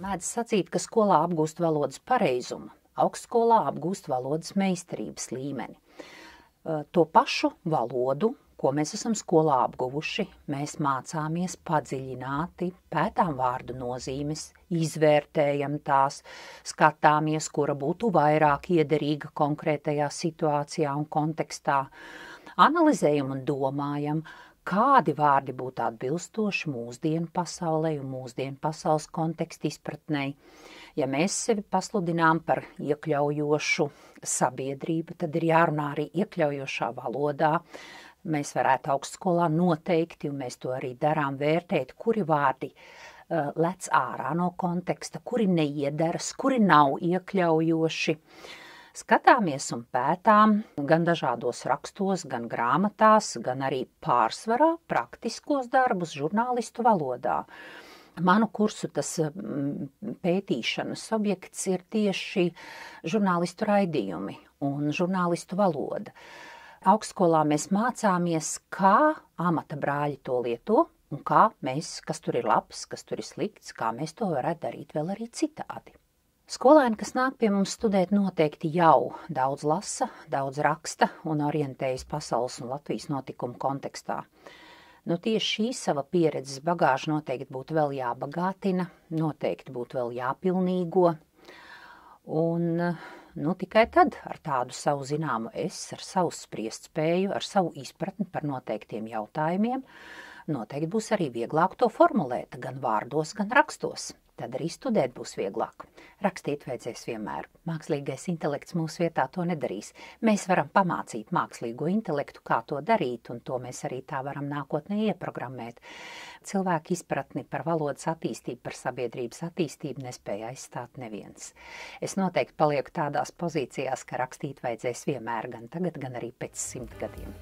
Mēdz sacīt, ka skolā apgūst valodas pareizumu, augstskolā apgūst valodas meistarības līmeni. To pašu valodu, ko mēs esam skolā apguvuši, mēs mācāmies padziļināti, pētām vārdu nozīmes, izvērtējam tās, skatāmies, kura būtu vairāk iederīga konkrētajā situācijā un kontekstā, analizējam un domājam, kādi vārdi būtu atbilstoši mūsdienu pasaulē un mūsdienu pasaules kontekstu izpratnei. Ja mēs sevi pasludinām par iekļaujošu sabiedrību, tad ir jārunā arī iekļaujošā valodā. Mēs varētu augstskolā noteikti, un mēs to arī darām, vērtēt, kuri vārdi lec ārā no konteksta, kuri neiederas, kuri nav iekļaujoši. Skatāmies un pētām gan dažādos rakstos, gan grāmatās, gan arī pārsvarā praktiskos darbus žurnālistu valodā. Manu kursu tas pētīšanas objekts ir tieši žurnālistu raidījumi un žurnālistu valoda. Augstskolā mēs mācāmies, kā amata brāļi to lieto un kā mēs, kas tur ir labs, kas tur ir slikts, kā mēs to varētu darīt vēl arī citādi. Skolēni, kas nāk pie mums studēt, noteikti jau daudz lasa, daudz raksta un orientējas pasaules un Latvijas notikumu kontekstā. Tieši šī sava pieredzes bagāža noteikti būtu vēl jābagātina, noteikti būtu vēl jāpilnīgo. Un tikai tad ar tādu savu zināmu ar savu spriestspēju, ar savu izpratni par noteiktiem jautājumiem, noteikti būs arī vieglāk to formulēt gan vārdos, gan rakstos. Tad arī studēt būs vieglāk. Rakstīt vajadzēs vienmēr. Mākslīgais intelekts mūsu vietā to nedarīs. Mēs varam pamācīt mākslīgo intelektu, kā to darīt, un to mēs arī tā varam nākotnē ieprogrammēt. Cilvēku izpratni par valodas attīstību, par sabiedrības attīstību nespēja aizstāt neviens. Es noteikti palieku tādās pozīcijās, ka rakstīt vajadzēs vienmēr, gan tagad, gan arī pēc 100 gadiem.